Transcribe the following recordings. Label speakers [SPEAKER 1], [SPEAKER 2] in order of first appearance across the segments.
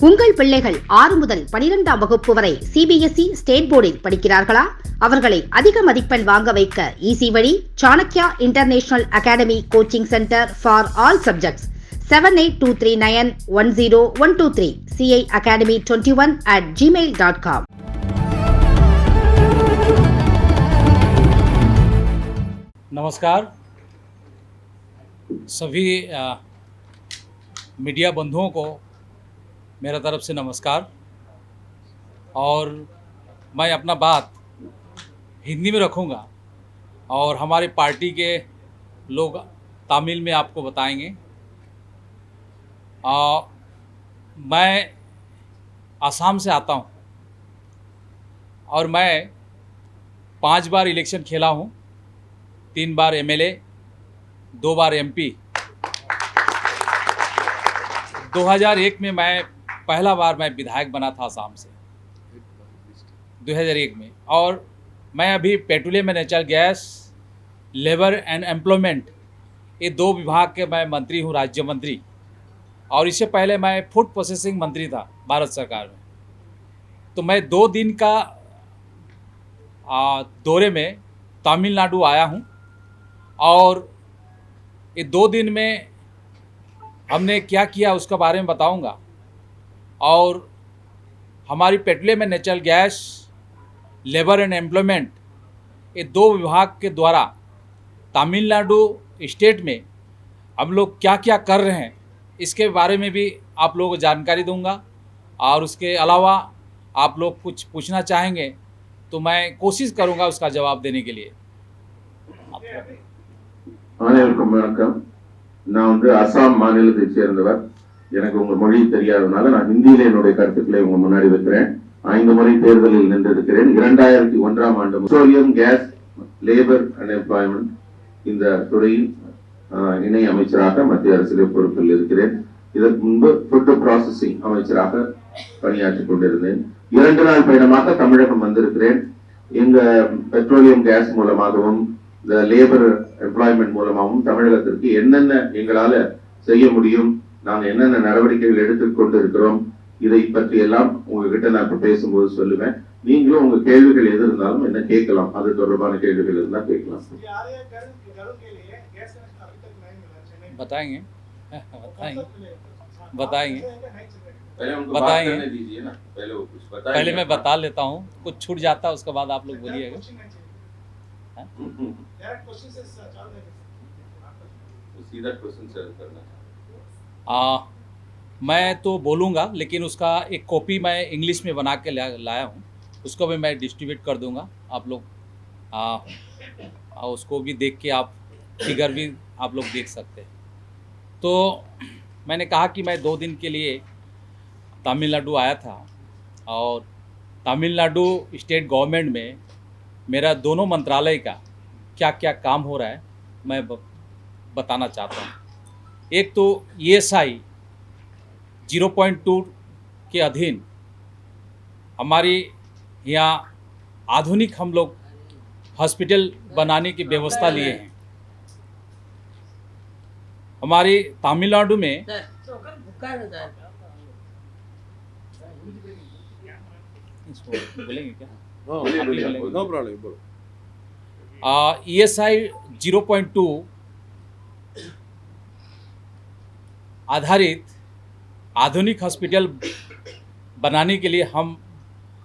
[SPEAKER 1] உங்கள் பிள்ளைகள் 6 முதல் 12ஆம் வகுப்பு வரை சிபிஎஸ்இ ஸ்டேட் போர்டில் படிக்கிறார்களா? அவர்களை அதிக மதிப்பெண் வாங்க வைக்க ஈசி வழி Chanakya international academy coaching centre for all subjects 7823910123 ciacademy21@gmail.com.
[SPEAKER 2] नमस्कार सभी मीडिया बंधुओं को मेरा तरफ से नमस्कार। और मैं अपना बात हिंदी में रखूँगा और हमारी पार्टी के लोग तमिल में आपको बताएंगे। मैं असम से आता हूँ और मैं 5 बार इलेक्शन खेला हूँ, 3 बार एमएलए, 2 बार एमपी। 2001 में मैं पहला बार मैं विधायक बना था असम से 2001 में। और मैं अभी petroleum and natural gas, labour and employment, ये 2 विभाग के मैं मंत्री हूँ, राज्य मंत्री। और इससे पहले मैं फूड प्रोसेसिंग मंत्री था भारत सरकार में। तो मैं 2 दिन का दौरे में तमिलनाडु आया हूँ और ये 2 दिन में हमने क्या किया उसके बारे में बताऊंगा। और हमारी petroleum and natural gas, labour and employment, ये 2 विभाग के द्वारा तमिलनाडु स्टेट में हम लोग क्या क्या कर रहे हैं इसके बारे में भी आप लोगों को जानकारी दूंगा। और उसके अलावा आप लोग कुछ पूछना चाहेंगे तो मैं कोशिश करूंगा उसका जवाब देने के लिए।
[SPEAKER 3] அனைவருக்கும் வணக்கம். நான் அசாம் மாநிலத்தைச் சேர்ந்தவர். எனக்கு உங்க மொழி தெரியாதனால நான் ஹிந்தியில என்னுடைய கருத்துக்களை உங்க முன்னாடி வைக்கிறேன். 5 முறை தேர்தலில் நின்றிருக்கிறேன். 2001ஆம் ஆண்டு petroleum, gas, labour and employment இந்த துறையின் இணை அமைச்சராக மத்திய அரசிலே பொறுப்பில் இருக்கிறேன். இதற்கு முன்பு ஃபுட் ப்ராசஸிங் அமைச்சராக பணியாற்றிக் கொண்டிருந்தேன். 2 நாள் பயணமாக தமிழகம் வந்திருக்கிறேன். எங்க பெட்ரோலியம் கேஸ் மூலமாகவும் இந்த லேபர் எம்ப்ளாய்மெண்ட் மூலமாகவும் தமிழகத்திற்கு என்னென்ன எங்களால செய்ய முடியும், நாங்கள் என்னென்ன நடவடிக்கைகள் எடுத்துக்கொண்டு இருக்கிறோம், இதை பற்றி எல்லாம் உங்ககிட்ட நான் இப்ப பேசும்போது சொல்லுவேன். நீங்களும் உங்க கேள்விகள் எது இருந்தாலும் என்ன கேட்கலாம், அது தொடர்பான கேள்விகள் இருந்தா கேட்கலாம்.
[SPEAKER 2] बताएंगे बताएंगे पहले मैं बता लेता हूँ, कुछ छूट जाता है उसके बाद आप लोग बोलिएगा। मैं तो बोलूँगा लेकिन उसका एक कॉपी मैं इंग्लिश में बना के लाया हूँ, उसको भी मैं डिस्ट्रीब्यूट कर दूँगा। आप लोग उसको भी देख के आप फिगर भी आप लोग देख सकते हैं। तो मैंने कहा कि मैं 2 दिन के लिए तमिलनाडु आया था और तमिलनाडु स्टेट गवर्नमेंट में मेरा दोनों मंत्रालय का क्या क्या काम हो रहा है मैं बताना चाहता हूँ। एक तो ESI 0.2 के अधीन हमारी यहाँ आधुनिक हम लोग हॉस्पिटल बनाने की व्यवस्था लिए हैं। हमारी तमिलनाडु में बोलेंगे क्या?
[SPEAKER 4] No problem.
[SPEAKER 2] ESI 0.2 आधारित आधुनिक हॉस्पिटल बनाने के लिए हम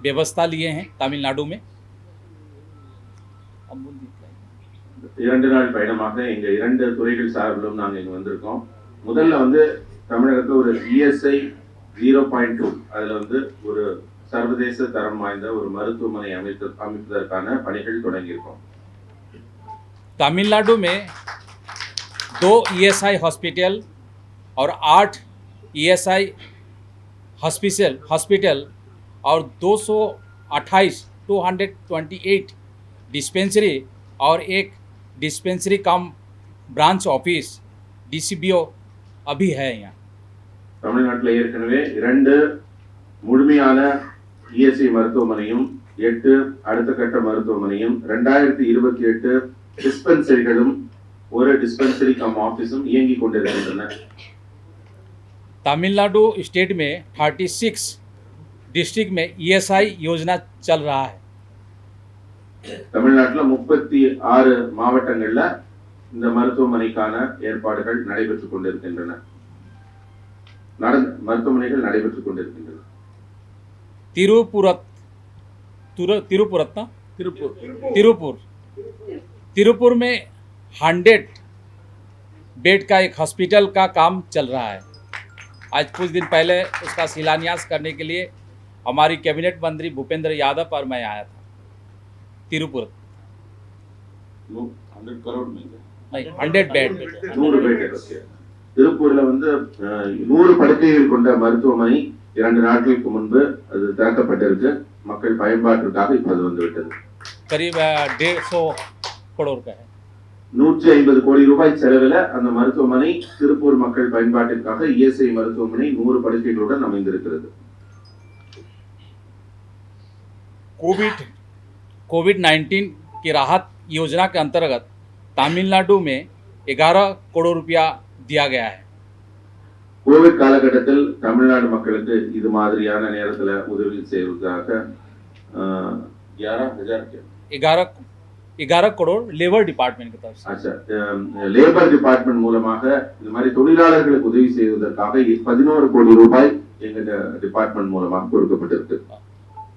[SPEAKER 2] व्यवस्था लिए हैं तमिलनाडु में।
[SPEAKER 3] 2 நாள் பயணமாக எங்க 2 துறைகள் சார்பிலும் நாங்கள் இங்க வந்திருக்கோம். முதல்ல தமிழகத்துல ஒரு ESI 0.2 அதுல ஒரு சர்வதேச தரம் வாய்ந்த ஒரு மருத்துவமனை அமைப்பதற்கான பணிகள் தொடங்கியிருக்கோம்.
[SPEAKER 2] तमिलनाडु में 2 ESI हॉस्पिटल और 8 ESI हॉस्पिटल और 228 डिस्पेंसरी और एक डिस्पेंसरी कम ब्रांच ऑफिस DCBO अभी है यहाँ।
[SPEAKER 3] தமிழ்நாட்டில் ஏற்கனவே 2 முழுமையான ESI மருத்துவமனையும் 8 அடுத்த கட்ட மருத்துவமனையும் 2028 டிஸ்பென்சரிகளும் ஒரு டிஸ்பென்சரி கம் ஆபீஸும் இயங்கிக் கொண்டிருக்கின்றன.
[SPEAKER 2] तमिलनाडु स्टेट में 36 डिस्ट्रिक्ट में ESI योजना चल रहा है।
[SPEAKER 3] தமிழ்நாட்டுல 36 மாவட்டங்கள்ல இந்த மருத்துவமனைக்கான ஏற்பாடுகள் நடைபெற்றுக் கொண்டிருக்கின்றன. மருத்துவமனைகள் நடைபெற்றுக் கொண்டிருக்கின்றன.
[SPEAKER 2] तिरुपुर में 100 बेड का एक हॉस्पिटल का काम चल रहा है। आज कुछ दिन पहले उसका शिलान्यास करने के लिए हमारी कैबिनेट मंत्री भूपेंद्र यादव और मैं आया था। तिरुपुर
[SPEAKER 3] 100 करोड़ में
[SPEAKER 2] नहीं 100 बेड
[SPEAKER 3] 100 பெட். திருப்பூர்ல வந்து 100 படுக்கைகள் கொண்ட மருத்துவமனை 2 நாட்களுக்கு முன்பு அது திறக்கப்பட்டிருக்கு. மக்கள் பயன்பாட்டிற்காக இப்ப அது வந்து விட்டது.
[SPEAKER 2] करीब 150 करोड़ का है।
[SPEAKER 3] 150 கோடி ரூபாய் செலவில் அந்த மருத்துவமனை திருப்பூர் மக்கள் பயன்பாட்டிற்காக ESI மருத்துவமனை 100 படுக்கைகளுடன் அமைந்திருக்கிறது.
[SPEAKER 2] कोविड-19 की राहत योजना के अंतर्गत तमिलनाडु में 11 करोड़ रुपया दिया गया है।
[SPEAKER 3] கோவிட் காலகட்டத்தில் தமிழ்நாடு மக்களுக்கு இது மாதிரியான நேரத்துல உதவி செய்வதற்காக
[SPEAKER 2] 11 करोड़ लेबर डिपार्टमेंट की तरफ से।
[SPEAKER 3] अच्छा, லேபர் டிபார்ட்மெண்ட் மூலமாக இந்த மாதிரி தொழிலாளர்களுக்கு உதவி செய்வதற்காக 11 கோடி ரூபாய் எங்க டிபார்ட்மெண்ட் மூலமாக கொடுக்கப்பட்டிருக்கு.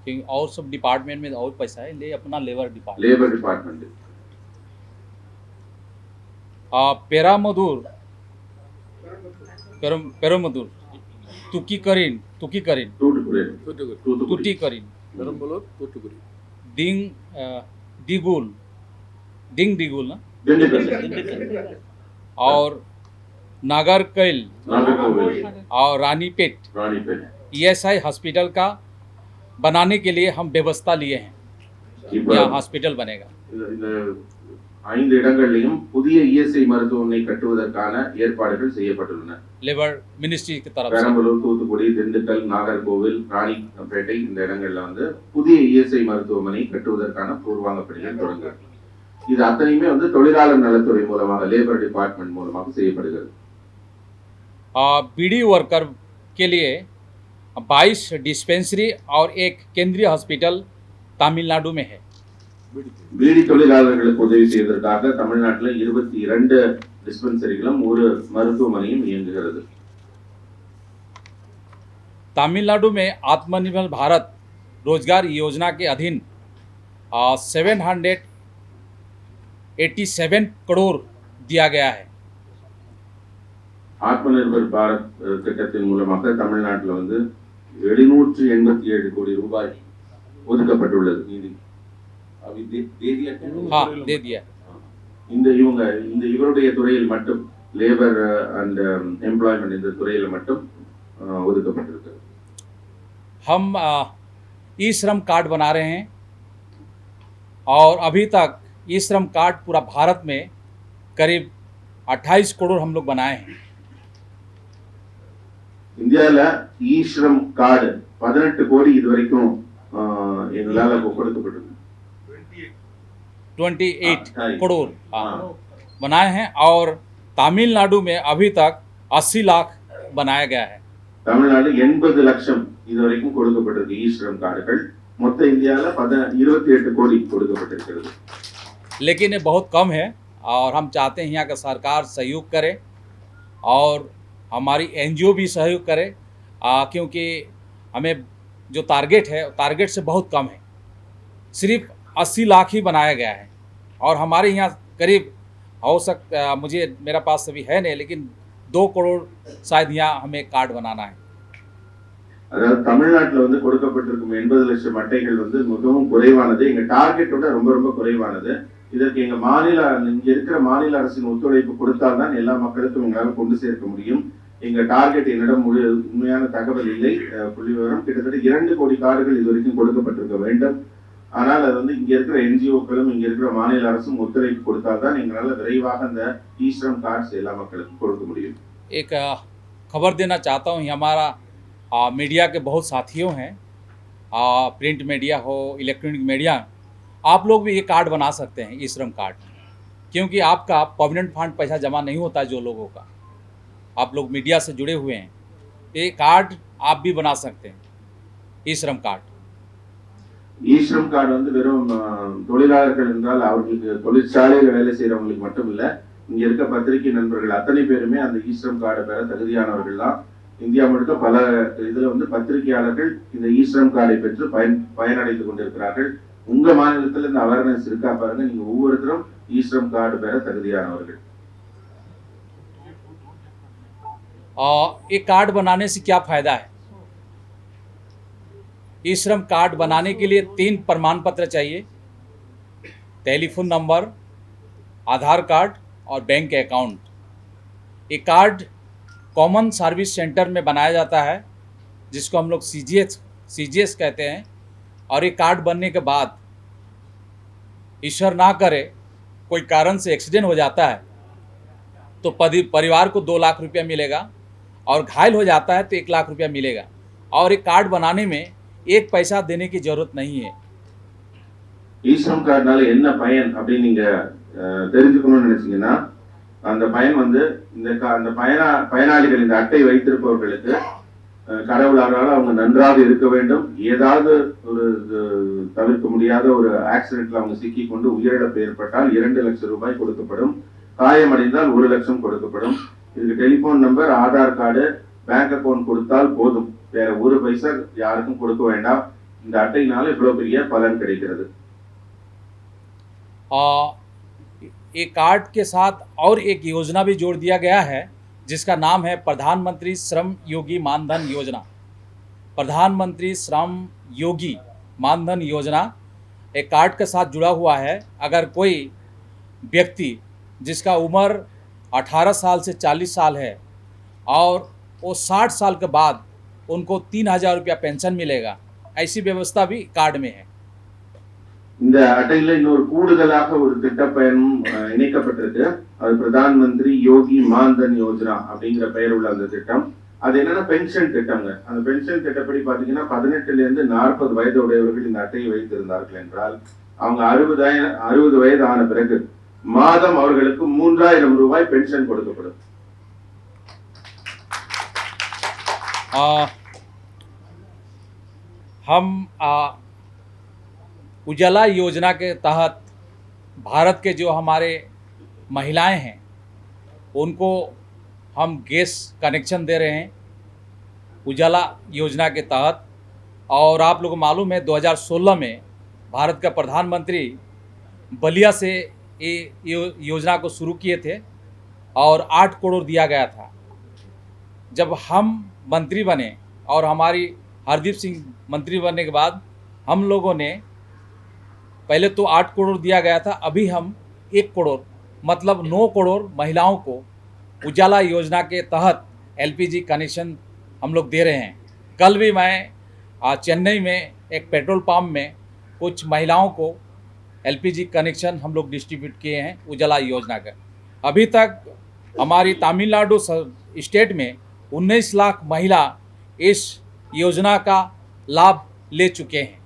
[SPEAKER 2] क्योंकि और सब डिपार्टमेंट में और पैसा है, ले अपना लेबर डिपार्टमेंट।
[SPEAKER 3] லேபர் டிபார்ட்மெண்ட்
[SPEAKER 2] पेरामदूर तुकीकरीन
[SPEAKER 3] தூத்துக்குடி
[SPEAKER 4] பெரம்பலூர் தூத்துக்குடி
[SPEAKER 2] दिगुल ना
[SPEAKER 3] திண்டுக்கல்
[SPEAKER 2] और नागरकोइल
[SPEAKER 3] நாகர்கோவில்
[SPEAKER 2] और रानीपेट
[SPEAKER 3] ராணிப்பேட்
[SPEAKER 2] ESI हॉस्पिटल का बनाने के लिए हम व्यवस्था लिए हैं।
[SPEAKER 3] இப்ப
[SPEAKER 2] यहाँ हॉस्पिटल बनेगा।
[SPEAKER 3] இந்த 5 இடங்களிலும் புதிய ESI மருத்துவமனை கட்டுவதற்கான ஏற்பாடுகள் செய்யப்பட்டுள்ளன.
[SPEAKER 2] लेबर मिनिस्ट्री की तरफ से।
[SPEAKER 3] பெரம்பலூர், தூத்துக்குடி, திண்டுக்கல், நாகர்கோவில், ராணிப்பேட்டை இந்த இடங்கள்ல வந்து புதிய ESI மருத்துவமனை கட்டுவதற்கான பூர்வாங்க பணிகள் தொடங்கும். இது அத்தனையுமே வந்து தொழிலாளர் நலத்துறை மூலமாக லேபர் டிபார்ட்மெண்ட் மூலமாக செய்யப்படுகிறது.
[SPEAKER 2] बीडी वर्कर के लिए 22 डिस्पेंसरी और एक केंद्रीय हॉस्पिटल तमिलनाडु में है।
[SPEAKER 3] பீடி தொழிலாளர்களுக்கு உதவி செய்வதற்காக தமிழ்நாட்டில் 22 டிஸ்பென்சரிகளும் ஒரு மருத்துவமனையும் இயங்குகிறது.
[SPEAKER 2] तमिलनाडु में आत्मनिर्भर भारत रोजगार योजना के अधीन 787 करोड़ दिया गया है।
[SPEAKER 3] ஆத்மநிர்பர் பாரத் திட்டத்தின் மூலமாக தமிழ்நாட்டில் வந்து 787 கோடி ரூபாய் ஒதுக்கப்பட்டுள்ளது. நிதி
[SPEAKER 2] हाँ दे दिया।
[SPEAKER 3] இவருடைய துறையில் மட்டும் லேபர் அண்ட் எம்ப்ளாய்மெண்ட் இந்த துறையில் மட்டும் ஒதுக்கப்பட்டிருக்கு.
[SPEAKER 2] हम ई श्रम कार्ड बना रहे हैं और अभी तक ई श्रम कार्ड पूरा भारत में करीब 28 करोड़ हम लोग बनाए हैं।
[SPEAKER 3] இந்தியாவில் இ ஸ்ரம் கார்டு 18 கோடி இதுவரைக்கும் எங்களால் கொடுக்கப்பட்டிருக்கு.
[SPEAKER 2] 28 करोड़ बनाए हैं और तमिलनाडु में अभी तक 80 लाख बनाया गया है।
[SPEAKER 3] தமிழ்நாடு 80 லட்சம் இதுவரைக்கும் கொடுக்கப்பட்டிருக்கு இ ஸ்ரம் கார்டுகள். மொத்த இந்தியாவில் 28 கோடி கொடுக்கப்பட்டிருக்கிறது.
[SPEAKER 2] लेकिन ये बहुत कम है और हम चाहते हैं यहाँ का सरकार सहयोग करे और हमारी NGO भी सहयोग करे, क्योंकि हमें जो टारगेट है टारगेट से बहुत कम है। सिर्फ 80 लाख ही बनाया गया है और हमारे यहाँ करीब हो सकता, मुझे मेरा पास अभी है नहीं, लेकिन 2 करोड़ शायद यहाँ हमें कार्ड बनाना है।
[SPEAKER 3] அதாவது தமிழ்நாட்டில் வந்து கொடுக்கப்பட்டிருக்கும் 80 லட்சம் அட்டைகள் வந்து மிகவும் குறைவானது. எங்க டார்கெட்டோட ரொம்ப ரொம்ப குறைவானது. இதற்கு இங்க இருக்கிற மாநில அரசின் ஒத்துழைப்பு கொடுத்தால்தான் எல்லா மக்களுக்கும் எங்களால் கொண்டு சேர்க்க முடியும். எங்க டார்கெட் என்னிடம் உண்மையான தகவல் இல்லை, புள்ளி விவரம் கிட்டத்தட்ட 2 கோடி கார்டுகள் இதுவரைக்கும் கொடுக்கப்பட்டிருக்க வேண்டும். ஆனால் அது வந்து இங்க இருக்கிற NGO-க்களும் இங்க இருக்கிற மாநில அரசும் ஒத்துழைப்பு கொடுத்தால்தான் எங்களால் விரைவாக அந்த இ ஸ்ரம் கார்ட்ஸ் எல்லா மக்களுக்கும் கொடுக்க முடியும்.
[SPEAKER 2] एक खबर देना चाहता हूँ, हमारा मीडिया के बहुत साथियों हैं, प्रिंट मीडिया हो, इलेक्ट्रॉनिक मीडिया, आप लोग भी ये कार्ड बना सकते हैं, ई श्रम कार्ड, क्योंकि आपका परमानेंट फंड पैसा जमा नहीं होता है जो लोगों का। आप लोग मीडिया से जुड़े हुए हैं ये कार्ड आप भी बना सकते हैं, ई श्रम कार्ड।
[SPEAKER 3] ஈஸ்ரம் கார்டு வந்து வெறும் தொழிலாளர்கள் என்றால் அவர்களுக்கு தொழிற்சாலையில் வேலை செய்யறவங்களுக்கு மட்டும் இல்ல, இங்க இருக்க பத்திரிகை நண்பர்கள் அத்தனை பேருமே அந்த ஈஸ்ரம் கார்டை பெற தகுதியானவர்கள் தான். இந்தியா முழுக்க பல இதுல வந்து பத்திரிகையாளர்கள் இந்த ஈஸ்ரம் கார்டை பெற்று பயனடைந்து கொண்டிருக்கிறார்கள். உங்க மாநிலத்தில் இந்த அவேர்னஸ் இருக்கா பாருங்க, நீங்க ஒவ்வொருத்தரும் ஈஸ்ரம் கார்டு பெற தகுதியானவர்கள்.
[SPEAKER 2] ये कार्ड बनाने से क्या फायदा है? ई श्रम कार्ड बनाने के लिए 3 प्रमाण पत्र चाहिए, टेलीफोन नंबर, आधार कार्ड और बैंक अकाउंट। ये कार्ड कॉमन सर्विस सेंटर में बनाया जाता है, जिसको हम लोग सीजीएस कहते हैं। और ये कार्ड बनने के बाद ईश्वर ना करे कोई कारण से एक्सीडेंट हो जाता है तो परिवार को 2 लाख रुपया मिलेगा, और घायल हो जाता है तो 1 लाख रुपया मिलेगा। और ये कार्ड बनाने में 1 पैसा देने की जरूरत नहीं है।
[SPEAKER 3] ஈஸ்ரம் கார்டுனால என்ன பயன் அப்படின்னு நீங்க தெரிஞ்சுக்கணும்னு நினைச்சீங்கன்னா, அந்த பயன் வந்து அந்த பயனாளிகள் இந்த அட்டை வைத்திருப்பவர்களுக்கு கடவுளால் அவங்க நன்றாக இருக்க வேண்டும். ஏதாவது ஒரு தவிர்க்க முடியாத ஒரு ஆக்சிடென்ட்ல அவங்க சிக்கி கொண்டு உயிரிழப்பு ஏற்பட்டால் 2 லட்சம் ரூபாய் கொடுக்கப்படும். காயமடைந்தால் 1 லட்சம் கொடுக்கப்படும். இதுக்கு telephone number, Aadhaar card, bank account கொடுத்தால் போதும். வேற 1 பைசா யாருக்கும் கொடுக்க வேண்டாம். இந்த அட்டையினால இவ்வளவு பெரிய பலன் கிடைக்கிறது.
[SPEAKER 2] ये कार्ड के साथ और एक योजना भी जोड़ दिया गया है, जिसका नाम है प्रधानमंत्री श्रम योगी मानधन योजना। प्रधानमंत्री श्रम योगी मानधन योजना एक कार्ड के साथ जुड़ा हुआ है। अगर कोई व्यक्ति जिसका उम्र 18 साल से 40 साल है और वो 60 साल के बाद उनको 3000 रुपया पेंशन मिलेगा, ऐसी व्यवस्था भी कार्ड में है।
[SPEAKER 3] இந்த அட்டையில இன்னொரு கூடுதலாக ஒரு திட்ட பயனும் இணைக்கப்பட்டிருக்கு. அது பிரதான் மந்திரி யோகி மான்தன் யோஜனா அப்படிங்கிற பெயர் உள்ள அந்த திட்டம். அது என்னன்னா பென்ஷன் திட்டங்க. அந்த பென்ஷன் திட்டப்படி பாத்தீங்கன்னா 18ல இருந்து 40 வயது உடையவர்கள் இந்த அட்டையை வைத்திருந்தார்கள் என்றால் அவங்க 60 வயது ஆன பிறகு மாதம் அவர்களுக்கு 3000 ரூபாய் பென்ஷன் கொடுக்கப்படும்.
[SPEAKER 2] हम उजाला योजना के तहत भारत के जो हमारे महिलाएं हैं उनको हम गैस कनेक्शन दे रहे हैं उजाला योजना के तहत। और आप लोगों को मालूम है 2016 में भारत का प्रधानमंत्री बलिया से ये योजना को शुरू किए थे और 8 करोड़ दिया गया था। जब हम मंत्री बने और हमारी हरदीप सिंह मंत्री बनने के बाद हम लोगों ने पहले तो 8 करोड़ दिया गया था, अभी हम 1 करोड़ मतलब 9 करोड़ महिलाओं को उजाला योजना के तहत एलपीजी कनेक्शन हम लोग दे रहे हैं। कल भी मैं चेन्नई में एक पेट्रोल पंप में कुछ महिलाओं को एलपीजी कनेक्शन हम लोग डिस्ट्रीब्यूट किए हैं उजाला योजना का। अभी तक हमारी तमिलनाडु स्टेट में 19 लाख महिला इस योजना का लाभ ले चुके हैं।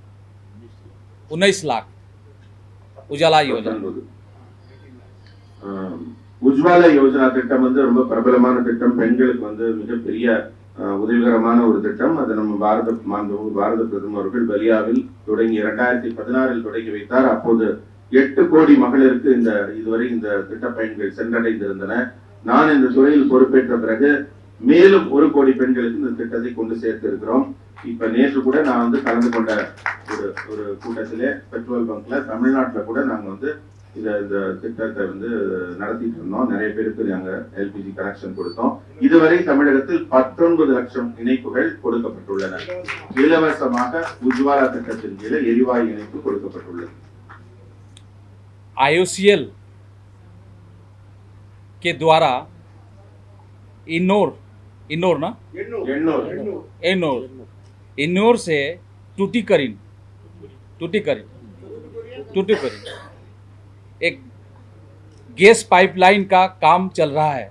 [SPEAKER 2] 19 लाख உஜாலா யோஜனா.
[SPEAKER 3] உஜ்வாலா யோஜனா திட்டம் வந்து ரொம்ப பிரபலமான திட்டம். பெண்களுக்கு வந்து மிகப்பெரிய உதவிகரமான ஒரு திட்டம். அது நம்ம பாரத பிரதமர் அவர்கள் பலியாவில் தொடங்கி 2016 தொடங்கி வைத்தார். அப்போது 8 கோடி மகளிருக்கு இதுவரை இந்த திட்ட பயன்கள் சென்றடைந்திருந்தன. நான் இந்த துறையில் பொறுப்பேற்ற பிறகு மேலும் 1 கோடி பெண்களுக்கு இந்த திட்டத்தை கொண்டு சேர்த்து இருக்கிறோம். இப்ப நேற்று கூட நான் வந்து கலந்து கொண்ட ஒரு கூட்டத்திலே பெட்ரோல் பங்க்ல தமிழ்நாட்டில் கூட நாங்க வந்து இந்த திட்டத்தை வந்து நடத்திட்டு இருந்தோம். நிறைய பேருக்கு நாங்க எல்பிஜி கனெக்ஷன் கொடுத்தோம். இதுவரை தமிழகத்தில் 19 லட்சம் இணைப்புகள் கொடுக்கப்பட்டுள்ளன. இலவசமாக உஜ்வாலா திட்டத்தின் கீழே எரிவாயு இணைப்பு கொடுக்கப்பட்டுள்ளது.
[SPEAKER 2] IOCL के द्वारा इन्नोर से टूटीकरीन एक गैस पाइपलाइन का काम चल रहा है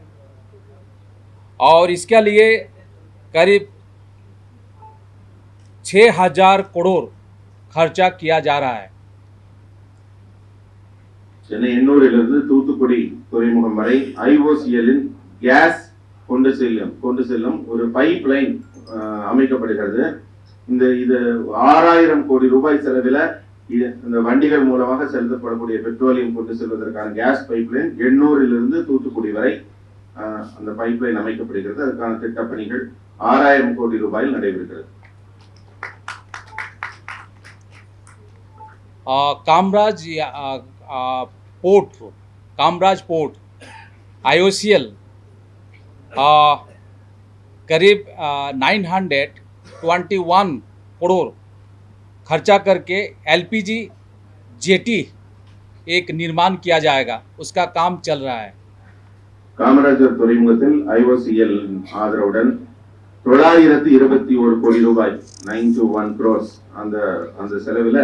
[SPEAKER 2] और इसके लिए करीब 6000 करोड़ खर्चा किया जा रहा है।
[SPEAKER 3] சென்னை எண்ணூரிலிருந்து தூத்துக்குடி துறைமுகம் வரை IOCL கேஸ் கொண்டு செல்லும் ஒரு பைப் லைன் அமைக்கப்படுகிறது. இது 6000 கோடி ரூபாய் செலவில் இந்த வண்டிகள் மூலமாக செலுத்தப்படக்கூடிய பெட்ரோலியம் கொண்டு செல்வதற்கான கேஸ் பைப்லைன் எண்ணூரிலிருந்து தூத்துக்குடி வரை அந்த பைப்லைன் அமைக்கப்படுகிறது. அதுக்கான திட்டப்பணிகள் 6000 கோடி ரூபாயில் நடைபெறுகிறது.
[SPEAKER 2] कामराज पोर्ट IOCL करीब 921 करोड़ खर्चा करके LPG जेटी एक निर्माण किया जाएगा, उसका काम चल रहा है.
[SPEAKER 3] காமராஜர் துறைமுகத்தில் IOCL ஆதரவுடன் 921 கோடி ரூபாய் 921 crores அந்த செலவில்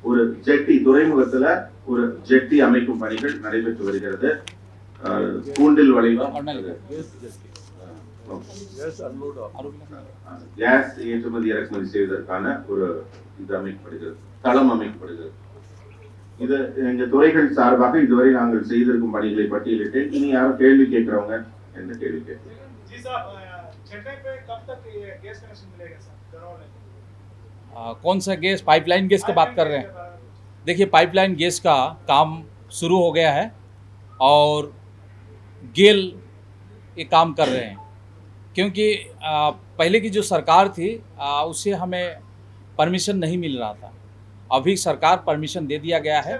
[SPEAKER 3] ஒரு ஜெட்டி துறைமுகத்துல ஒரு ஜெட்டி அமைக்கும் பணிகள் நடைபெற்று வருகிறது. கூண்டில் வளைவு கேஸ் ஏற்றுமதி இறக்குமதி செய்வதற்கான ஒரு இது அமைக்கப்படுகிறது, தளம் அமைக்கப்படுகிறது. இது எங்க துறைகள் சார்பாக இதுவரை நாங்கள் செய்திருக்கும் பணிகளை பட்டியலிட்டு இனி யாரும் கேள்வி கேட்கிறவங்க என்ன கேள்வி கேட்கிறோம்.
[SPEAKER 2] कौन सा गैस? पाइपलाइन गैस की बात कर रहे हैं. देखिए, पाइपलाइन गैस का काम शुरू हो गया है और गेल ये काम कर रहे हैं, क्योंकि पहले की जो सरकार थी उससे हमें परमिशन नहीं मिल रहा था. अभी सरकार परमिशन दे दिया गया है.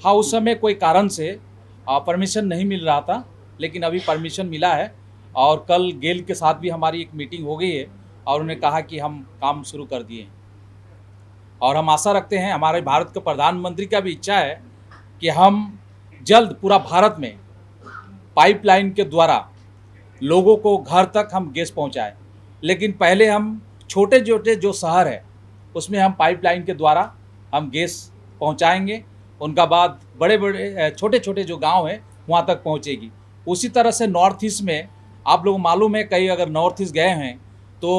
[SPEAKER 2] हाँ, उस समय कोई कारण से परमिशन नहीं मिल रहा था, लेकिन अभी परमिशन मिला है और कल गेल के साथ भी हमारी एक मीटिंग हो गई है और उन्हें कहा कि हम काम शुरू कर दिए हैं. और हम आशा रखते हैं, हमारे भारत के प्रधानमंत्री का भी इच्छा है कि हम जल्द पूरा भारत में पाइपलाइन के द्वारा लोगों को घर तक हम गैस पहुंचाएं. लेकिन पहले हम छोटे छोटे जो शहर है उसमें हम पाइपलाइन के द्वारा हम गैस पहुंचाएंगे. उनका बाद बड़े बड़े छोटे छोटे जो गांव हैं वहां तक पहुंचेगी. उसी तरह से नॉर्थ ईस्ट में आप लोग मालूम है, कई अगर नॉर्थ ईस्ट गए हैं तो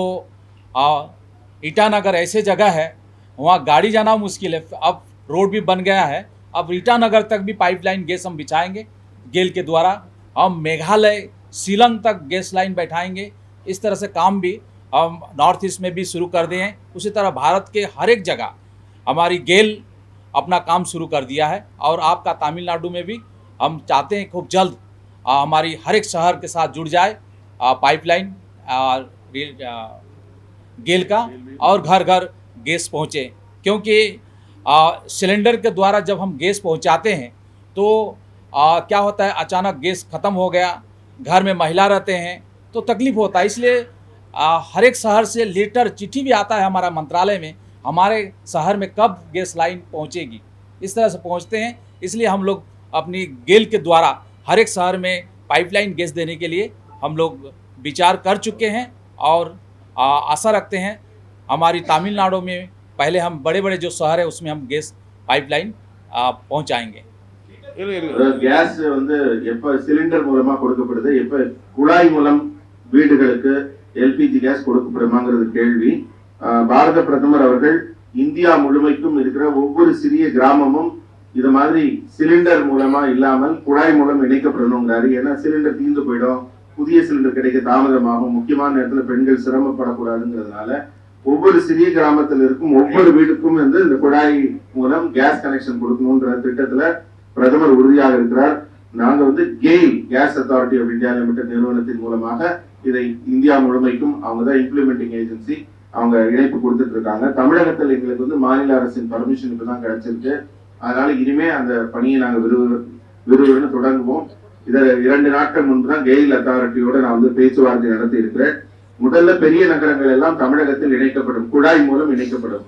[SPEAKER 2] ईटानगर ऐसे जगह है वहाँ गाड़ी जाना मुश्किल है. अब रोड भी बन गया है. अब ईटानगर तक भी पाइपलाइन गैस हम बिछाएंगे गेल के द्वारा. हम मेघालय शिलंग तक गैस लाइन बैठाएंगे. इस तरह से काम भी हम नॉर्थ ईस्ट में भी शुरू कर दिए हैं. उसी तरह भारत के हर एक जगह हमारी गेल अपना काम शुरू कर दिया है. और आपका तमिलनाडु में भी हम चाहते हैं खूब जल्द हमारी हर एक शहर के साथ जुड़ जाए पाइपलाइन गेल का और घर घर गैस पहुँचे. क्योंकि सिलेंडर के द्वारा जब हम गैस पहुँचाते हैं तो क्या होता है, अचानक गैस ख़त्म हो गया, घर में महिला रहते हैं तो तकलीफ़ होता है. इसलिए हर एक शहर से लेटर चिट्ठी भी आता है हमारा मंत्रालय में, हमारे शहर में कब गैस लाइन पहुँचेगी. इस तरह से पहुँचते हैं. इसलिए हम लोग अपनी गेल के द्वारा हर एक शहर में पाइपलाइन गैस देने के लिए हम लोग विचार कर चुके हैं और आशा रखते हैं हमारी तमिलनाडु में पहले हम बड़े बड़े जो शहर है उसमें हम गैस पाइपलाइन पहुंचाएंगे.
[SPEAKER 3] கேஸ் எப்ப சிலிண்டர் மூலமா கொடுக்கப்படுது, எப்ப குழாய் மூலம் வீடுகளுக்கு எல்பிஜி கேஸ் கொடுக்கப்படுமாங்கிறது கேள்வி. பாரத பிரதமர் அவர்கள் இந்தியா முழுமைக்கும் இருக்கிற ஒவ்வொரு சிறிய கிராமமும் இது மாதிரி சிலிண்டர் மூலமா இல்லாமல் குழாய் மூலம் இணைக்கப்படணுங்கிறாரு. ஏன்னா சிலிண்டர் தீர்ந்து போயிடும், புதிய சிலிண்டர் கிடைக்க தாமதமாகும், முக்கியமான நேரத்துல பெண்கள் சிரமப்படக்கூடாதுங்கிறதுனால ஒவ்வொரு சிறிய கிராமத்தில் இருக்கும் ஒவ்வொரு வீடுக்கும் இந்த குழாய் மூலம் கேஸ் கனெக்ஷன் கொடுக்கணும்ன்ற திட்டத்துல பிரதமர் உறுதியாக இருக்கிறார். நாங்க GAIL gas authority of India limited நிறுவனத்தின் மூலமாக இதை இந்தியா முழுமைக்கும் அவங்க தான் இம்ப்ளிமெண்டிங் ஏஜென்சி, அவங்க இணைப்பு கொடுத்துட்டு இருக்காங்க. தமிழகத்தில் எங்களுக்கு மாநில அரசின் பர்மிஷன் இப்பதான் கிடைச்சிருக்கு. அதனால இனிமே அந்த பணியை நாங்க விறுவிறுன்னு தொடங்குவோம். இதை 2 நாட்கள் முன்பு தான் கெயில் அத்தாரிட்டியோட நான் பேச்சுவார்த்தை நடத்தி இருக்கிறேன். முதல்ல பெரிய நகரங்கள் எல்லாம் தமிழகத்தில் இணைக்கப்படும், குழாய் மூலம் இணைக்கப்படும்.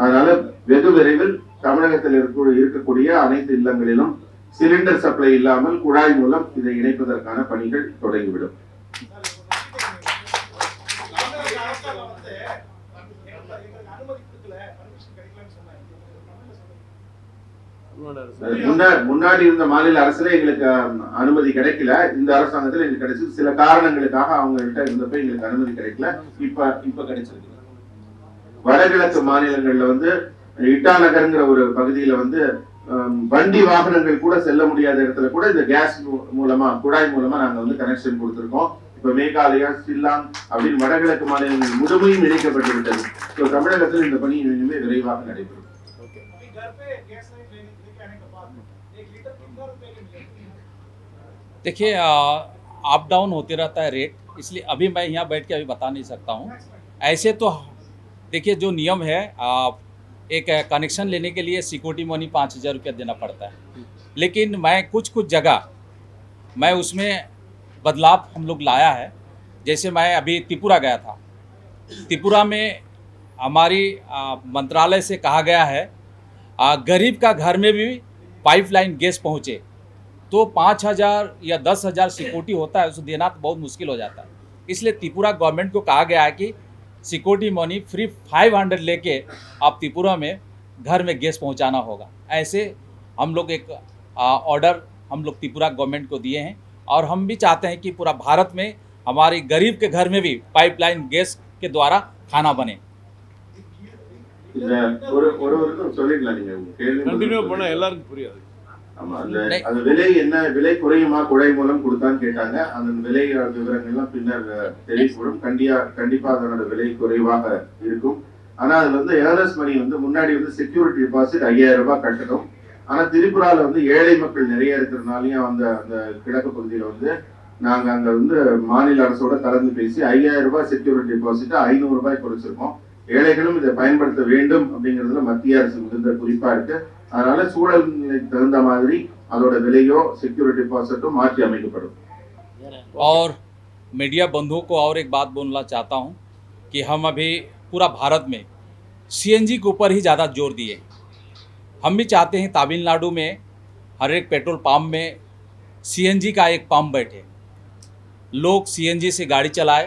[SPEAKER 3] அதனால வெகு விரைவில் தமிழகத்தில் இருக்கக்கூடிய அனைத்து இல்லங்களிலும் சிலிண்டர் சப்ளை இல்லாமல் குழாய் மூலம் இதை இணைப்பதற்கான பணிகள் தொடங்கிவிடும். முன்னாடி இருந்த மாநில அரசுல எங்களுக்கு அனுமதி கிடைக்கல, இந்த அரசாங்கத்துல எங்களுக்கு கிடைச்சது. சில காரணங்களுக்காக அவங்கள்ட்ட இருந்தப்ப எங்களுக்கு அனுமதி கிடைக்கல, இப்ப கிடைச்சிருக்கு. வடகிழக்கு மாநிலங்கள்ல இட்டாநகர்ங்கிற ஒரு பகுதியில வண்டி வாகனங்கள் கூட செல்ல முடியாத இடத்துல கூட இந்த கேஸ் மூலமா குழாய் மூலமா நாங்க கனெக்ஷன் கொடுத்திருக்கோம். இப்ப மேகாலயா, ஷில்லாங் அப்படின்னு வடகிழக்கு மாநிலங்கள் முழுமையும் இணைக்கப்பட்டு விட்டது. ஸோ தமிழகத்தில் இந்த பணி இனிமேல் விரைவாக நடைபெறும்.
[SPEAKER 2] देखिए अप डाउन होते रहता है रेट, इसलिए अभी मैं यहाँ बैठ के अभी बता नहीं सकता हूँ। ऐसे तो देखिए जो नियम है एक कनेक्शन लेने के लिए सिक्योरिटी मनी 5,000 रुपया देना पड़ता है, लेकिन मैं कुछ जगह मैं उसमें बदलाव हम लोग लाया है। जैसे मैं अभी त्रिपुरा गया था, त्रिपुरा में हमारी मंत्रालय से कहा गया है गरीब का घर में भी पाइपलाइन गैस पहुँचे तो 5,000 या 10,000 सिक्योरिटी होता है, उसे देना तो बहुत मुश्किल हो जाता है। इसलिए त्रिपुरा गवर्नमेंट को कहा गया है कि सिक्योरिटी मनी फ्री 500 लेके आप त्रिपुरा में घर में गैस पहुंचाना होगा। ऐसे हम लोग एक ऑर्डर हम लोग त्रिपुरा गवर्नमेंट को दिए हैं, और हम भी चाहते हैं कि पूरा भारत में हमारे गरीब के घर में भी पाइपलाइन गैस के द्वारा खाना बने।
[SPEAKER 3] சொல்லிடலாம் நீங்க கேள்வி
[SPEAKER 4] கண்டினியூ பண்ணா எல்லாருக்கும் புரியாது.
[SPEAKER 3] ஆமா, அந்த விலை என்ன, விலை குறையுமா குழை மூலம் கொடுத்தான்னு கேட்டாங்க. அந்த விலை விவரங்கள்லாம் பின்னர் தெரிவிக்கப்படும். கண்டிப்பா அதனோட விலை குறைவாக இருக்கும். ஆனா அதுல வந்து ஏர்னஸ் மணி வந்து முன்னாடி வந்து செக்யூரிட்டி டெபாசிட் 5,000 ரூபாய் கட்டணும். ஆனா திரிபுரால வந்து ஏழை மக்கள் நிறைய இருக்கிறதுனாலயும் அந்த கிழக்கு பகுதியில வந்து நாங்க அங்க வந்து மாநில அரசோட கலந்து பேசி 5,000 ரூபாய் செக்யூரிட்டி டெபாசிட் 500 ரூபாய் குறைச்சிருக்கோம். ஏழைகளும் இதை பயன்படுத்த வேண்டும் அப்படிங்கிறதுல மத்திய அரசு மிகுந்த குறிப்பா இருக்கு. அதனால சூழலுக்கு தகுந்த மாதிரி அதோட விலையோ செக்யூரிட்டி डिपॉजिटो மாற்றி அமைக்கப்படும்.
[SPEAKER 2] और मीडिया बंधुओं को और एक बात बोलना चाहता हूं कि हम अभी पूरा भारत में सीएनजी के ऊपर ही ज़्यादा जोर दिए। हम भी चाहते हैं तमिलनाडु में हर एक पेट्रोल पंप में सीएनजी का एक पंप बैठे, लोग सीएनजी से गाड़ी चलाए,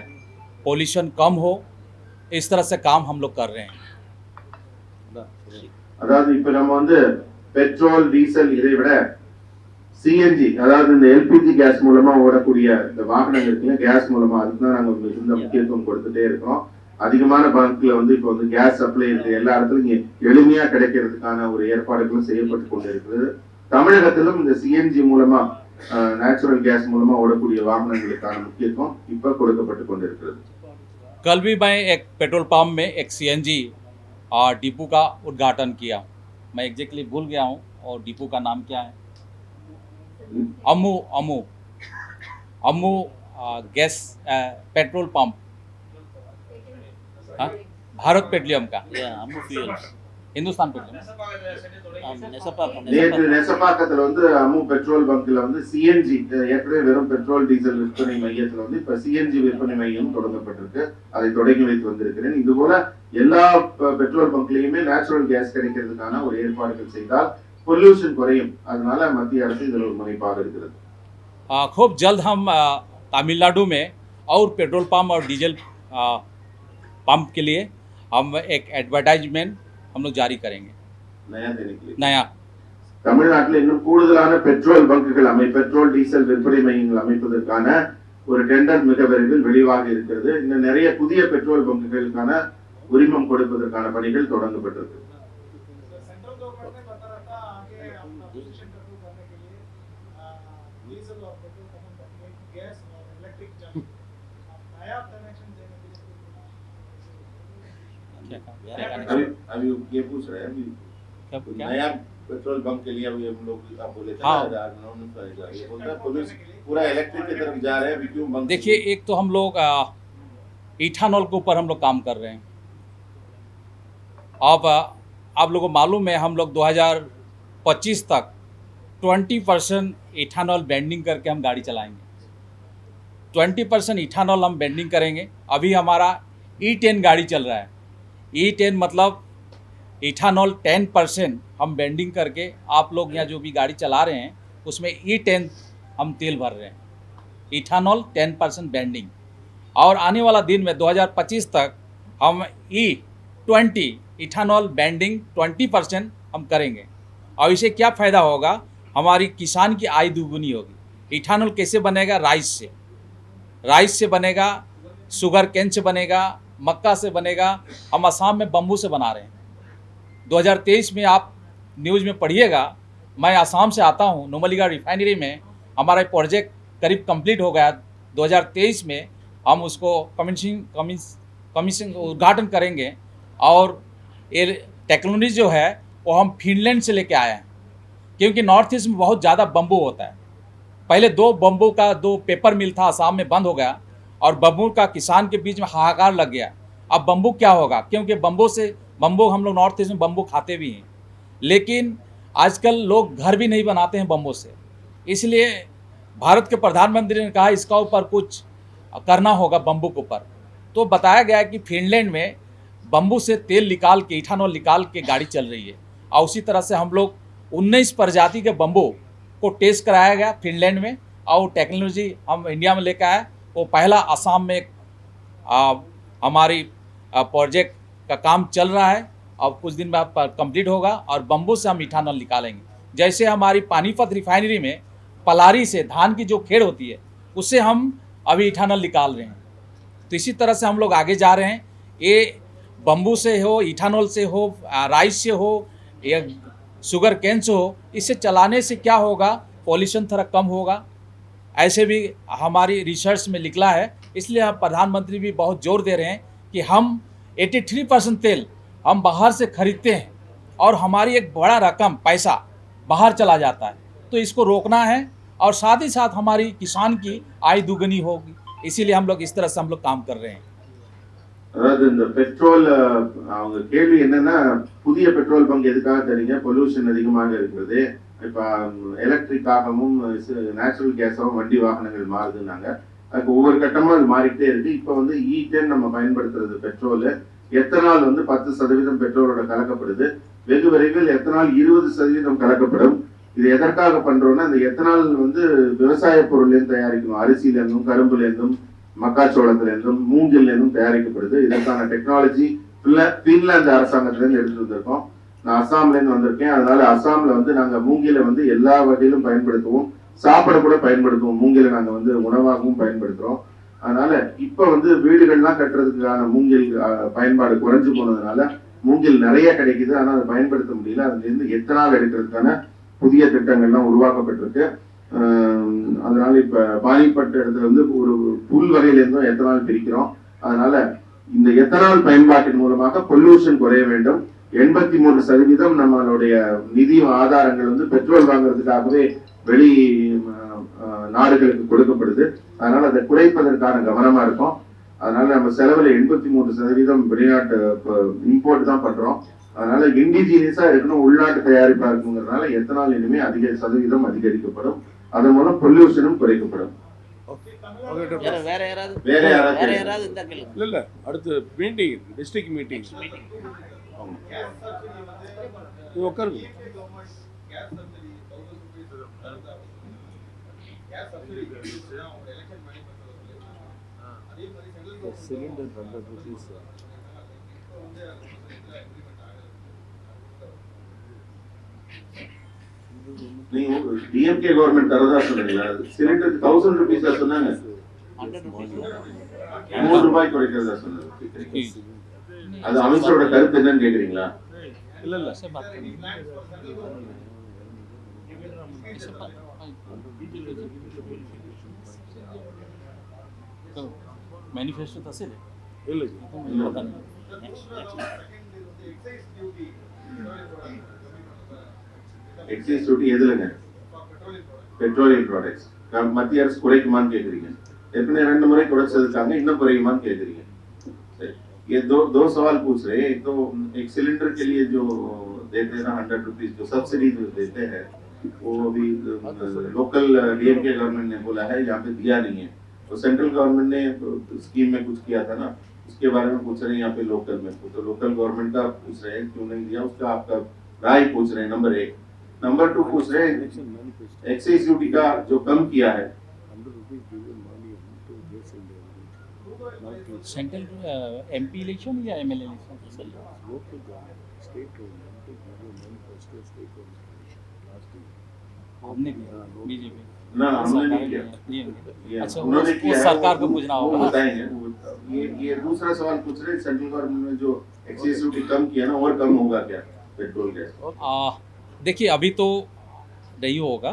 [SPEAKER 2] पोल्यूशन कम हो, इस तरह से काम हम लोग कर रहे हैं।
[SPEAKER 3] அதாவது இப்ப நம்ம வந்து பெட்ரோல், டீசல் இதை விட சிஎன்ஜி, அதாவது இந்த எல்பிஜி கேஸ் மூலமா ஓடக்கூடிய இந்த வாகனங்கள் இருக்குல்ல, கேஸ் மூலமா, அதுதான் நாங்க மிகுந்த முக்கியத்துவம் கொடுத்துட்டே இருக்கோம். அதிகமான பங்க்ல வந்து இப்போ வந்து கேஸ் சப்ளை இருக்கு, எல்லா இடத்துலயும் எளிமையா கிடைக்கிறதுக்கான ஒரு ஏற்பாடுகளும் செய்யப்பட்டு கொண்டு இருக்கிறது. தமிழகத்திலும் இந்த சிஎன்ஜி மூலமா நேச்சுரல் கேஸ் மூலமா ஓடக்கூடிய வாகனங்களுக்கான முக்கியத்துவம் இப்ப கொடுக்கப்பட்டு கொண்டிருக்கிறது.
[SPEAKER 2] कल भी मैं एक पेट्रोल पंप में एक सीएनजी डिपो का उद्घाटन किया। मैं एग्जैक्टली भूल गया हूँ, और डिपो का नाम क्या है, Amu gas petrol pump, Bharat petroleum का, हिंदुस्तान पेट्रोलियम।
[SPEAKER 3] நேற்று நெசப்பாக்கத்துல வந்து அம்மு பெட்ரோல் பங்க்ல வந்து சிஎன்ஜி, ஏற்கனவே வெறும் பெட்ரோல் டீசல் விற்பனை மையத்துல வந்து இப்ப சிஎன்ஜி விற்பனை மையம் தொடங்கப்பட்டிருக்கு. அதை தொடங்கி வைத்து வந்திருக்கிறேன். இது போல எல்லா பெட்ரோல் பங்க்லயுமே நேச்சுரல் கேஸ் கிடைக்கிறதுக்கான ஒரு ஏற்பாடுகள் செய்தால் பொல்யூஷன் குறையும். அதனால மத்திய அரசு இதுல ஒரு முனைப்பாக இருக்கிறது.
[SPEAKER 2] खूब जल्द हम तमिलनाडु में और पेट्रोल पंप और डीजल पंप के लिए हम एक एडवर्टाइजमेंट हम लोग जारी करेंगे। नया
[SPEAKER 3] தமிழ்நாட்டில் இன்னும் கூடுதலான பெட்ரோல் பங்குகள் பெட்ரோல் டீசல் விற்பனை மையங்கள் அமைப்பதற்கான ஒரு டெண்டர் மிக விரைவில் வெளிவாக இருக்கிறது. இன்னும் நிறைய புதிய பெட்ரோல் பங்குகளுக்கான உரிமம் கொடுப்பதற்கான பணிகள் தொடங்கப்பட்டிருக்கு. अभी ये पूछ रहे हैं नया पेट्रोल पंप के लिए अभी हम लोग बोले थे ये बोलता है पुलिस पूरा इलेक्ट्रिक की तरफ जा रहे हैं, क्यों बंक?
[SPEAKER 2] देखिए, एक तो हम लोग इथानॉल के ऊपर हम लोग काम कर रहे हैं। अब आप लोगों को मालूम है हम लोग 2025 तक 20% इथानॉल ब्लेंडिंग करके हम गाड़ी चलाएंगे। 20% इथानॉल हम ब्लेंडिंग करेंगे। अभी हमारा E10 गाड़ी चल रहा है। E10 मतलब इथानॉल 10% हम ब्लेंडिंग करके आप लोग यहाँ जो भी गाड़ी चला रहे हैं उसमें E10 हम तेल भर रहे हैं। इथानॉल 10% ब्लेंडिंग, और आने वाला दिन में 2025 तक हम E20 इथानॉल ब्लेंडिंग 20% हम करेंगे। और इससे क्या फ़ायदा होगा, हमारी किसान की आय दुगुनी होगी। इथानॉल कैसे बनेगा? राइस से बनेगा, शुगर केन से बनेगा, मक्का से बनेगा। हम असम में बम्बू से बना रहे हैं। 2023 में आप न्यूज़ में पढ़िएगा, मैं असम से आता हूँ, नुमलीगढ़ रिफाइनरी में हमारा प्रोजेक्ट करीब कंप्लीट हो गया 2023 में हम उसको कमीशन उद्घाटन करेंगे। और ये टेक्नोलॉजी जो है वो हम फिनलैंड से लेके आए हैं, क्योंकि नॉर्थ ईस्ट में बहुत ज़्यादा बम्बू होता है। पहले दो पेपर मिल था आसाम में, बंद हो गया और बम्बू का किसान के बीच में हाहाकार लग गया। अब बम्बू क्या होगा, क्योंकि बम्बू हम लोग नॉर्थ ईस्ट में बम्बू खाते भी हैं, लेकिन आजकल लोग घर भी नहीं बनाते हैं बम्बू से। इसलिए भारत के प्रधानमंत्री ने कहा इसका ऊपर कुछ करना होगा बम्बू के ऊपर। तो बताया गया कि फिनलैंड में बम्बू से तेल निकाल के, इथानॉल निकाल के गाड़ी चल रही है। और उसी तरह से हम लोग 19 प्रजाति के बम्बू को टेस्ट कराया गया फिनलैंड में, और टेक्नोलॉजी हम इंडिया में लेकर आए। वो पहला असम में हमारी प्रोजेक्ट का काम चल रहा है और कुछ दिन बाद कंप्लीट होगा और बम्बू से हम इथानॉल निकालेंगे। जैसे हमारी पानीपत रिफाइनरी में पलारी से धान की जो खेड़ होती है उससे हम अभी इथानॉल निकाल रहे हैं। तो इसी तरह से हम लोग आगे जा रहे हैं। ये बम्बू से हो, इथानॉल से हो, राइस से हो या शुगर केन से हो, इससे चलाने से क्या होगा, पॉल्यूशन थोड़ा कम होगा, ऐसे भी हमारी रिसर्च में निकला है। इसलिए हम प्रधानमंत्री भी बहुत जोर दे रहे हैं कि हम 83% तेल हम बाहर से खरीदते हैं और हमारी एक बड़ा रकम पैसा बाहर चला जाता है। तो इसको रोकना है और साथ ही साथ हमारी किसान की आय दुगनी होगी। इसीलिए हम लोग इस तरह से हम लोग काम कर रहे हैं।
[SPEAKER 3] அதாவது இந்த பெட்ரோல் அவங்க கேள்வி என்னன்னா, புதிய பெட்ரோல் பங்க் எதுக்காக தரீங்க, பொல்யூஷன் அதிகமாக இருக்கிறது, இப்ப எலக்ட்ரிக்காகவும் நேச்சுரல் கேஸாகவும் வண்டி வாகனங்கள் மாறுதுன்னாங்க. அதுக்கு ஒவ்வொரு கட்டமா அது மாறிக்கிட்டே இருக்கு. இப்ப வந்து E10 நம்ம பயன்படுத்துறது பெட்ரோல், எத்தனால் வந்து 10% பெட்ரோலோட கலக்கப்படுது. வெகு விரைவில் எத்தனால் 20% கலக்கப்படும். இது எதற்காக பண்றோம்னா, இந்த எத்தனால் வந்து விவசாய பொருள்லேருந்து தயாரிக்கணும். அரிசியிலேருந்தும், கரும்புலேருந்தும், மக்காச்சோளத்திலிருந்தும், மூங்கிலிருந்தும் தயாரிக்கப்படுது. இதற்கான டெக்னாலஜி பின்லாந்து அரசாங்கத்திலிருந்து எடுத்து வந்திருக்கோம். நான் அசாம்லேருந்து வந்திருக்கேன். அதனால அசாம்ல வந்து நாங்க மூங்கிலை வந்து எல்லா வகையிலும் பயன்படுத்துவோம், சாப்பிட கூட பயன்படுத்துவோம். மூங்கிலை நாங்க வந்து உணவாகவும் பயன்படுத்துறோம். அதனால இப்ப வந்து வீடுகள்லாம் கட்டுறதுக்கான மூங்கில் பயன்பாடு குறைஞ்சு போனதுனால மூங்கில் நிறைய கிடைக்குது, ஆனா அதை பயன்படுத்த முடியல. அதுல இருந்து எத்தனால் எடுக்கிறதுக்கான புதிய திட்டங்கள்லாம் உருவாக்கப்பட்டிருக்கு. அதனால இப்ப பாணிப்பட்ட இடத்துல வந்து ஒரு புல் வகையில இருந்தும் எத்தனால் பிரிக்கிறோம். அதனால இந்த எத்தனால் பயன்பாட்டின் மூலமாக பொல்யூஷன் குறைய வேண்டும். 83% நம்மளுடைய நிதி ஆதாரங்கள் வந்து பெட்ரோல் வாங்குறதுக்காகவே வெளி நாடுகளுக்கு கொடுக்கப்படுது. அதனால அதை குறைப்பதற்கான கவனமா இருக்கும். அதனால நம்ம செலவுல 83% வெளிநாட்டு இம்போர்ட் தான் பண்றோம். அதனால இண்டிஜினியஸா இருக்கணும், உள்நாட்டு தயாரிப்பா இருக்குங்கிறதுனால எத்தனால் இனிமே அதிக சதவீதம் அதிகரிக்கப்படும். அதன் மூலம் பொல்யூஷனும் குறைக்கப்படும்.
[SPEAKER 4] வேற
[SPEAKER 3] யாராவது
[SPEAKER 4] இல்ல அடுத்து மீட்டிங், டிஸ்ட்ரிக்ட் மீட்டிங் உட்காருங்க. Cylinder 100 rupees.
[SPEAKER 3] நீங்க டிஎம்கே கவர்மெண்ட் தரதா சொன்னீங்களா? சிலிண்டர் 1000 rupees சொன்னாங்க, 3 ரூபாய் குறைக்கிறதா சொன்னாங்க. அது அமைச்சரோட கருத்து என்னன்னு கேக்குறீங்களா?
[SPEAKER 4] இல்ல
[SPEAKER 2] मैनिफेस्टो तसे
[SPEAKER 4] இல்ல
[SPEAKER 3] எக்ஸைஸ் டியூட்டி எதுலங்க? பெட்ரோலியம் ப்ராடக்ட்ஸ் மத்திய அரசு குறைக்குமான்னு கேக்குறீங்க. ஏற்கனவே 2 முறை குறைச்சதுக்காங்க, இன்னும் குறைக்குமான்னு கேக்குறீங்க. ये दो सवाल पूछ रहे हैं। एक तो एक सिलेंडर के लिए जो देते हैं ना 100 rupees जो सब्सिडी देते हैं, वो अभी लोकल डीएमके गवर्नमेंट ने बोला है यहाँ पे दिया नहीं है। तो सेंट्रल गवर्नमेंट ने स्कीम में कुछ किया था ना, उसके बारे में पूछ रहे हैं यहाँ पे लोकल में। तो लोकल गवर्नमेंट का पूछ रहे हैं क्यों नहीं दिया, उसका आपका राय पूछ रहे हैं। नंबर 1। नंबर 2 पूछ रहे हैं एक्साइज ड्यूटी का जो कम किया है,
[SPEAKER 2] सेंट्रल एमपी इलेक्शन या एमएलए इलेक्शन हमने बीजेपी
[SPEAKER 3] ना हमने नहीं किया।
[SPEAKER 2] अच्छा,
[SPEAKER 3] उन्होंने
[SPEAKER 2] वो
[SPEAKER 3] किया है,
[SPEAKER 2] सरकार को
[SPEAKER 3] वो
[SPEAKER 2] पूछना
[SPEAKER 3] वो
[SPEAKER 2] होगा।
[SPEAKER 3] बताएंगे। ये दूसरा सवाल पूछ रहे हैं सेंट्रल गवर्नमेंट ने जो एक्साइज ड्यूटी कम किया ना, और कम होगा क्या पेट्रोल गैस?
[SPEAKER 2] देखिए अभी तो नहीं होगा।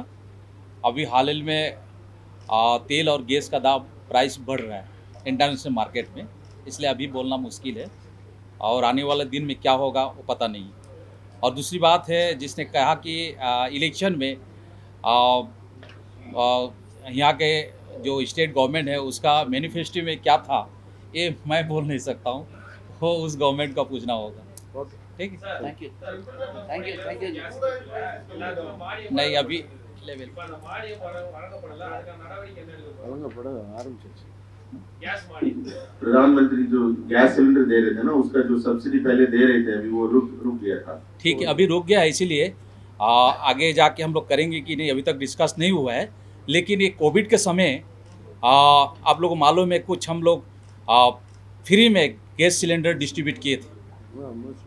[SPEAKER 2] अभी हाल में तेल और गैस का दाम प्राइस बढ़ रहा है इंटरनेशनल मार्केट में, इसलिए अभी बोलना मुश्किल है और आने वाले दिन में क्या होगा वो पता नहीं। और दूसरी बात है, जिसने कहा कि इलेक्शन में यहाँ के जो स्टेट गवर्नमेंट है उसका मैनिफेस्टो में क्या था ये मैं बोल नहीं सकता हूँ, वो उस गवर्नमेंट का पूछना होगा। ठीक है,
[SPEAKER 5] thank you thank you thank you.
[SPEAKER 2] नहीं अभी लेवल
[SPEAKER 4] வழங்கப்பட ஆரம்பிச்சிருச்சு.
[SPEAKER 3] प्रधानमंत्री जो गैस सिलेंडर दे रहे थे ना, उसका जो सब्सिडी पहले दे रहे थे, अभी वो रुक गया था।
[SPEAKER 2] ठीक है, अभी रुक गया है, इसीलिए आगे जाके हम लोग करेंगे कि नहीं अभी तक डिस्कस नहीं हुआ है। लेकिन ये कोविड के समय आप लोगों को मालूम है कुछ हम लोग फ्री में गैस सिलेंडर डिस्ट्रीब्यूट किए थे,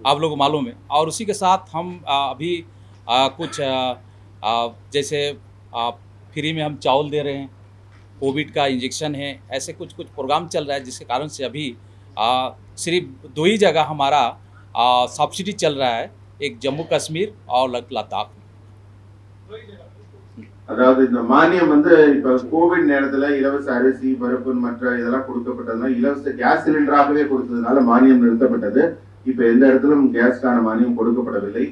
[SPEAKER 2] आप लोगों को मालूम है। और उसी के साथ हम अभी कुछ जैसे फ्री में हम चावल दे रहे हैं, कोविड का इंजेक्शन है, ऐसे कुछ प्रोग्राम चल रहा है जिसके कारण से अभी सिर्फ 2 ही जगह हमारा सब्सिडी चल रहा है, एक जम्मू कश्मीर और लद्दाख में।
[SPEAKER 3] அதாவது இந்த மானியம் வந்து இப்ப கோவிட் நேரத்துல இலவச அரிசி பருப்பு மற்ற இதெல்லாம் கொடுக்கப்பட்டதுனால இலவச கேஸ் சிலிண்டராகவே கொடுத்ததுனால மானியம் நிறுத்தப்பட்டது. இப்ப எந்த இடத்திலும் கேஸ்க்கான மானியம் கொடுக்கப்படவில்லை.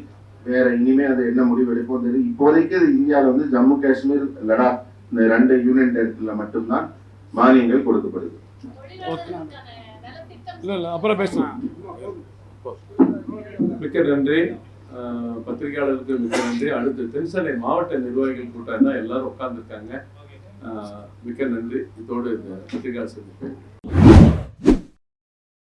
[SPEAKER 3] வேற இனிமே அது என்ன முடிவு எடுப்போம் தெரியும். இப்போதைக்கு இந்தியாவில் வந்து ஜம்மு காஷ்மீர் லடாக் இந்த 2 யூனியன் டெரிட்டரியில மட்டும்தான் மானியங்கள் கொடுக்கப்படுது.
[SPEAKER 4] இல்ல அப்புறம் பேசலாம். மிக்க நன்றி. பத்திரிகையாளருக்கு மிக்க நன்றி. அடுத்து தென்சென்னை மாவட்ட நிர்வாகிகள் கூட்டம் தான் எல்லாரும் உட்கார்ந்துருக்காங்க. மிக்க நன்றி. இதோடு இந்த பத்திரிகையாளர் சந்திப்பேன்.